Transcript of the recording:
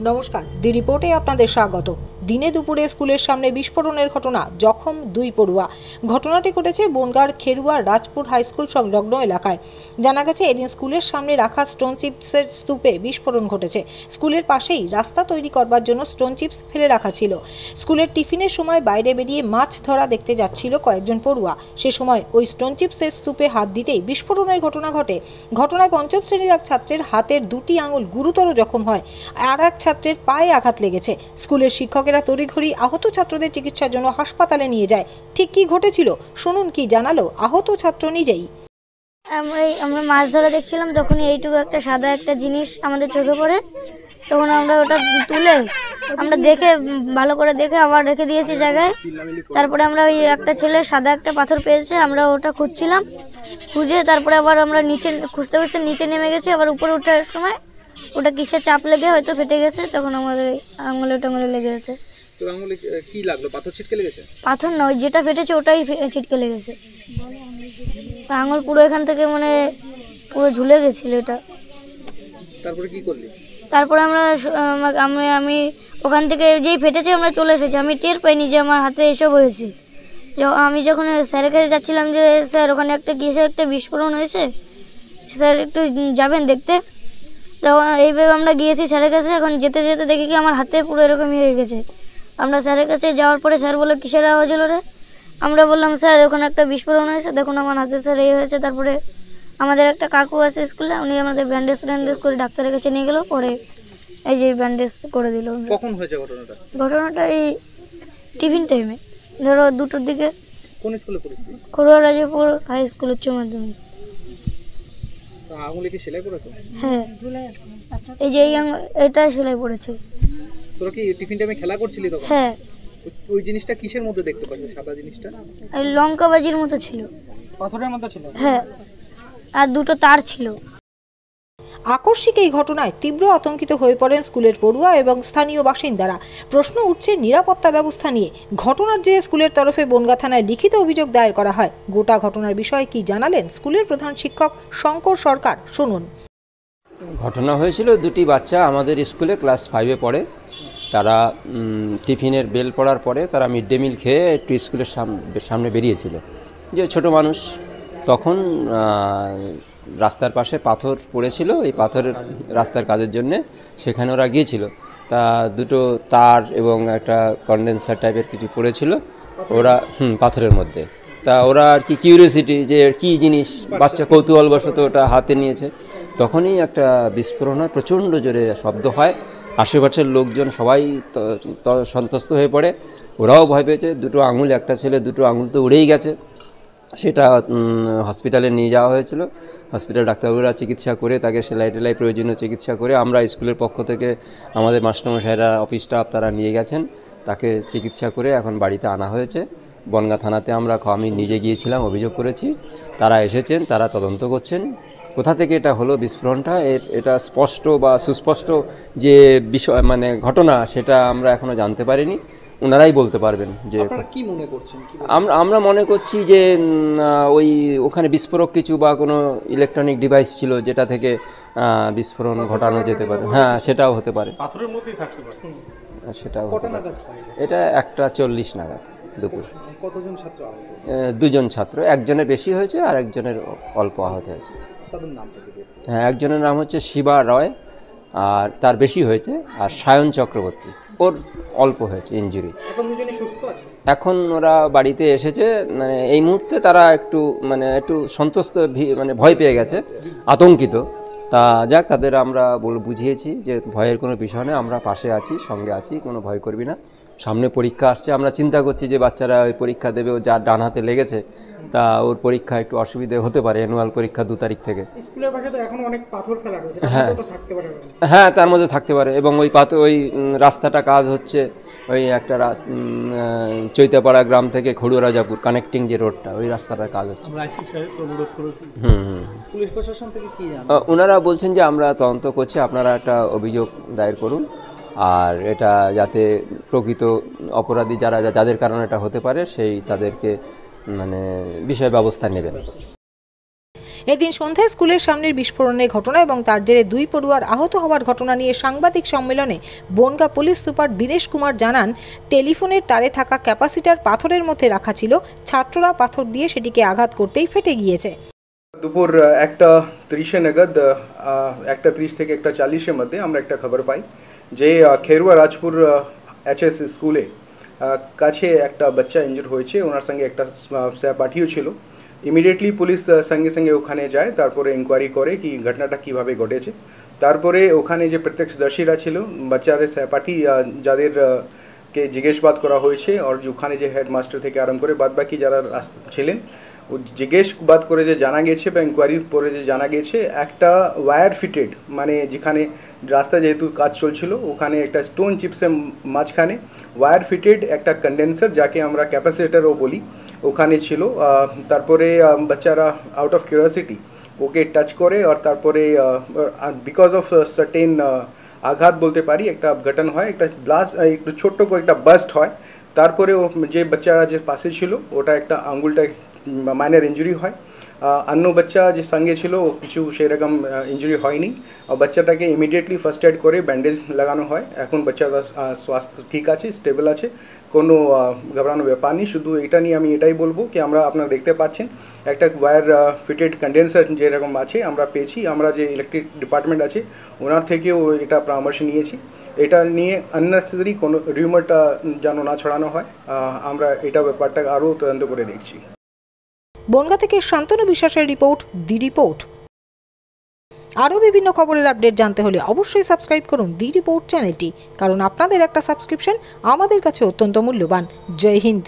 নমস্কার, দি রিপোর্টে আপনাদের স্বাগত। দিনে দুপুরে স্কুলের সামনে বিস্ফোরণের ঘটনা, জখম 2 পড়ুয়া। ঘটনাটি ঘটেছে বনগাঁর খেরুয়া রাজপুর হাই স্কুল সংলগ্ন এলাকায়। জানা গেছে, এদিন স্কুলের সামনে রাখা স্টোন চিপসের স্তূপে বিস্ফোরণ ঘটেছে। স্কুলের পাশেই রাস্তা তৈরি করবার জন্য স্টোন চিপস ফেলে রাখা ছিল। স্কুলের টিফিনের সময় বাইরে বেরিয়ে মাছ ধরা দেখতে যাচ্ছিল কয়েকজন পড়ুয়া। সে সময় ওই স্টোন চিপসের স্তূপে হাত দিতেই বিস্ফোরণের ঘটনা ঘটে। ঘটনায় পঞ্চম শ্রেণীর এক ছাত্রের হাতের 2টি আঙুল গুরুতর জখম হয়, আর এক ছাত্রের পায়ে আঘাত লেগেছে। স্কুলের শিক্ষকেরা তড়িঘড়ি আহত ছাত্রদের চিকিৎসার জন্য হাসপাতালে নিয়ে যায়। ঠিক কি ঘটেছিল শুনুন কি জানালো আহত ছাত্র নিজেই। আমরা মাছ ধরা দেখছিলাম, তখন এইটুকু একটা সাদা একটা জিনিস আমাদের চোখে পড়ে। তখন আমরা ওটা তুলে আমরা দেখে ভালো করে দেখে আবার রেখে দিয়েছি জায়গায়। তারপরে আমরা ওই একটা ছেলে সাদা একটা পাথর পেয়েছে, আমরা ওটা খুঁজছিলাম। খুঁজে তারপরে আবার আমরা নিচে খুঁজতে খুঁজতে নিচে নেমে গেছি। আবার উপরে ওঠার সময় ওটা কিসের চাপ লেগে হয়তো ফেটে গেছে, তখন আমাদের আঙুলে টাঙুলে লেগে গেছে। তোর আঙুলে কি লাগলো? পাথর ছিটকে লেগেছে? পাথর নয়, যেটা ফেটেছে ওটাই ছিটকে লেগেছে। আঙুল পুরো এখান থেকে মানে পুরো ঝুলে গেছিল এটা। তারপরে কি করলি? তারপরে আমি ওখান থেকে যেই ফেটেছে আমরা চলে এসেছি। আমি টের পাইনি যে আমার হাতে এসব হয়েছে। আমি যখন স্যারের কাছে যাচ্ছিলাম যে স্যার ওখানে একটা কিসের একটা বিস্ফোরণ হয়েছে, স্যার একটু যাবেন দেখতে। তখন এইভাবে আমরা গিয়েছি স্যারের কাছে। এখন যেতে যেতে দেখি কি আমার হাতে পুরো এরকমই হয়ে গেছে। আমরা স্যারের কাছে যাওয়ার পরে স্যার বললো কিসের আওয়াজ হলো রে? আমরা বললাম স্যার ওখানে একটা বিস্ফোরণ হয়েছে, দেখুন আমার হাতে স্যার এই হয়েছে। তারপরে আমাদের একটা কাকু আছে স্কুলে, উনি আমাদের ব্যান্ডেজ করে ডাক্তারের কাছে নিয়ে গেল, পরে এই যে ব্যান্ডেজ করে দিল। কখন হয়েছে ঘটনাটা? ঘটনাটা এই টিফিন টাইমে, ধরো 2টোর দিকে। কোন স্কুলে পড়িস তুই? খেরুয়া রাজপুর হাই স্কুল উচ্চ মাধ্যমিক। আঙুলে কি সেলাই পড়েছে? হ্যাঁ, এই যে এটা সেলাই পড়েছে। তোরা কি টিফিন টাইমে খেলা করছিলি তখন? হ্যাঁ। ওই জিনিসটা কিসের মধ্যে দেখতে পাচ্ছ? সাদা জিনিসটা লঙ্কা বাজির মতো ছিল। পাথরের মতো ছিল? হ্যাঁ, আর 2টো তার ছিল। আকস্মিক এই ঘটনায় তীব্র আতঙ্কিত হয়ে পড়েন স্কুলের পড়ুয়া এবং স্থানীয় বাসিন্দারা। প্রশ্ন উঠছে নিরাপত্তা ব্যবস্থা নিয়ে। ঘটনার জেরে স্কুলের তরফে বনগাঁ থানায় লিখিত অভিযোগ দায়ের করা হয়। গোটা ঘটনার বিষয়ে কি জানালেন স্কুলের প্রধান শিক্ষক শঙ্কর সরকার, শুনুন। ঘটনা হয়েছিল, 2টি বাচ্চা আমাদের স্কুলে ক্লাস 5-এ পড়ে। তারা টিফিনের বেল পড়ার পরে তারা মিড ডে মিল খেয়ে একটু স্কুলের সামনে বেরিয়েছিল। যে ছোট মানুষ, তখন রাস্তার পাশে পাথর পড়েছিল। এই পাথরের রাস্তার কাজের জন্যে সেখানে ওরা গিয়েছিল। তা 2টো তার এবং একটা কন্ডেন্সার টাইপের কিছু পড়েছিল ওরা পাথরের মধ্যে। তা ওরা আর কি কিউরিওসিটি যে কী জিনিস, বাচ্চা কৌতূহলবশত ওটা হাতে নিয়েছে। তখনই একটা বিস্ফোরণ হয়, প্রচণ্ড জোরে শব্দ হয়। আশেপাশের লোকজন সবাই সন্ত্রস্ত হয়ে পড়ে, ওরাও ভয় পেয়েছে। 2টো আঙুল, একটা ছেলে 2টো আঙুল তো উড়েই গেছে। সেটা হসপিটালে নিয়ে যাওয়া হয়েছিল। হসপিটাল ডাক্তারবাবুরা চিকিৎসা করে তাকে সেলাই টেলাই প্রয়োজনীয় চিকিৎসা করে আমরা স্কুলের পক্ষ থেকে আমাদের মাস্টারমশাইরা, অফিস স্টাফ তারা নিয়ে গেছেন। তাকে চিকিৎসা করে এখন বাড়িতে আনা হয়েছে। বনগাঁ থানাতে আমি নিজে গিয়েছিলাম, অভিযোগ করেছি। তারা এসেছেন, তারা তদন্ত করছেন কোথা থেকে এটা হলো বিস্ফোরণটা। এটা স্পষ্ট বা সুস্পষ্ট যে বিষয় মানে ঘটনা, সেটা আমরা এখনও জানতে পারিনি। ওনারাই বলতে পারবেন যে কি মনে করছেন। আমরা মনে করছি যে ওখানে বিস্ফোরক কিছু বা কোনো ইলেকট্রনিক ডিভাইস ছিল যেটা থেকে বিস্ফোরণ ঘটানো যেতে পারে। হ্যাঁ, সেটাও হতে পারে। পাথরের মধ্যেই থাকতে পারে। সেটাও হতে পারে। এটা 1:40 নাগাদ দুপুর। কতজন ছাত্র আহত? 2জন ছাত্র, একজনের বেশি হয়েছে আর একজনের অল্প আহত হয়েছে। তাদের নাম? হ্যাঁ, একজনের নাম হচ্ছে শিবা রয় আর তার বেশি হয়েছে, আর সায়ন চক্রবর্তী, ওর অল্প হয়েছে ইনজুরি। এখন দুজনই সুস্থ আছে? এখন ওরা বাড়িতে এসেছে। মানে এই মুহূর্তে তারা একটু সন্ত্রস্ত, মানে ভয় পেয়ে গেছে, আতঙ্কিত। তা যাক, তাদের আমরা বুঝিয়েছি যে ভয়ের কোনো বিষয় নেই, আমরা পাশে আছি, সঙ্গে আছি, কোনো ভয় করবি না। সামনে পরীক্ষা আসছে, আমরা চিন্তা করছি যে বাচ্চারা ওই পরীক্ষা দেবে, ও যার ডান হাতে লেগেছে তা ওর পরীক্ষা একটু অসুবিধে হতে পারে। অ্যানুয়াল পরীক্ষা 2 তারিখ থেকে। স্কুলের পাশে তো এখন অনেক পাথর ফেলা রয়েছে, থাকতে পারে। হ্যাঁ, তার মধ্যে থাকতে পারে। এবং ওই রাস্তাটা কাজ হচ্ছে, ওই একটা চৈতাপাড়া গ্রাম থেকে খেরুয়া রাজাপুর কানেক্টিং যে রোডটা, ওই রাস্তাটার কাজ হচ্ছে। পুলিশ প্রশাসন থেকে কি জানেন? ওনারা বলছেন যে আমরা তদন্ত করছি, আপনারা একটা অভিযোগ দায়ের করুন, আর এটা যাতে প্রকৃত অপরাধী যাদের কারণে এটা হতে পারে তাদেরকে বিষয় ব্যবস্থা নেবেন। এদিন সন্ধ্যায় স্কুলের সামনের বিস্ফোরণের ঘটনা এবং তার জেরে 2 পড়ুয়ার আহত হওয়ার ঘটনা নিয়ে সাংবাদিক সম্মেলনে বনগা পুলিশ সুপার দীনেশ কুমার জানান, টেলিফোনের তারে থাকা ক্যাপাসিটার পাথরের মধ্যে রাখা ছিল, ছাত্ররা পাথর দিয়ে সেটিকে আঘাত করতেই ফেটে গিয়েছে। দুপুর 1:30 নাগাদ 1:30 থেকে 1:40 মধ্যে আমরা একটা খবর পাই যে খেরুয়া রাজপুর এইচএস স্কুলে কাছে একটা বাচ্চা ইনজুর হয়েছে, ওনার সঙ্গে একটা সহপাঠীও ছিল। ইমিডিয়েটলি পুলিশ সঙ্গে সঙ্গে ওখানে যায়, তারপরে ইনকোয়ারি করে কি ঘটনাটা কীভাবে ঘটেছে। তারপরে ওখানে যে প্রত্যক্ষদর্শীরা ছিল, বাচ্চার সহপাঠী যাদের কে জিজ্ঞাসাবাদ করা হয়েছে, আর ওখানে যে হেডমাস্টার থেকে আরম্ভ করে বাদবাকি যারা ছিলেন, ও জিজ্ঞাসাবাদ করে যে জানা গেছে বা ইনকোয়ারি করে যে জানা গেছে একটা ওয়্যার ফিটেড, মানে যেখানে রাস্তা যেহেতু কাজ চলছিল ওখানে একটা স্টোন চিপসের মাঝখানে ওয়্যার ফিটেড একটা কন্ডেন্সার, যাকে আমরা ক্যাপাসিটারও বলি, ওখানে ছিল। তারপরে বাচ্চারা out of curiosity okay touch করে, আর তারপরে বিকজ অফ সার্টেন আঘাত বলতে পারি একটা ঘটনা হয়, একটা ব্লাস্ট, একটু ছোট্ট করে একটা বাস্ট হয়। তারপরে যে বাচ্চারা যে পাশে ছিল ওটা একটা আঙ্গুলটা মাইনর ইঞ্জুরি হয়। অন্য বাচ্চা যে সঙ্গে ছিল ও কিছু সেরকম ইঞ্জুরি হয়নি। বাচ্চাটাকে ইমিডিয়েটলি ফার্স্ট এড করে ব্যান্ডেজ লাগানো হয়। এখন বাচ্চার স্বাস্থ্য ঠিক আছে, স্টেবল আছে, কোনো ঘবরানোর ব্যাপার নেই। শুধু এটা নিয়ে আমি এটাই বলবো কি আমরা আপনারা দেখতে পাচ্ছেন একটা ওয়্যার ফিটেড কন্ডেন্সার যেরকম আছে আমরা পেয়েছি, আমরা যে ইলেকট্রিক ডিপার্টমেন্ট আছে ওনার থেকেও এটা পরামর্শ নিয়েছি। এটা নিয়ে আননেসেসারি কোনো রিউমারটা যেন না ছড়ানো হয়, আমরা এটা ব্যাপারটা আরও তদন্ত করে দেখছি। বনগা থেকে শান্তনু বিশ্বাসের রিপোর্ট, দি রিপোর্ট। আরও বিভিন্ন খবরের আপডেট জানতে হলে অবশ্যই সাবস্ক্রাইব করুন দি রিপোর্ট চ্যানেলটি, কারণ আপনাদের একটা সাবস্ক্রিপশন আমাদের কাছে অত্যন্ত মূল্যবান। জয় হিন্দ।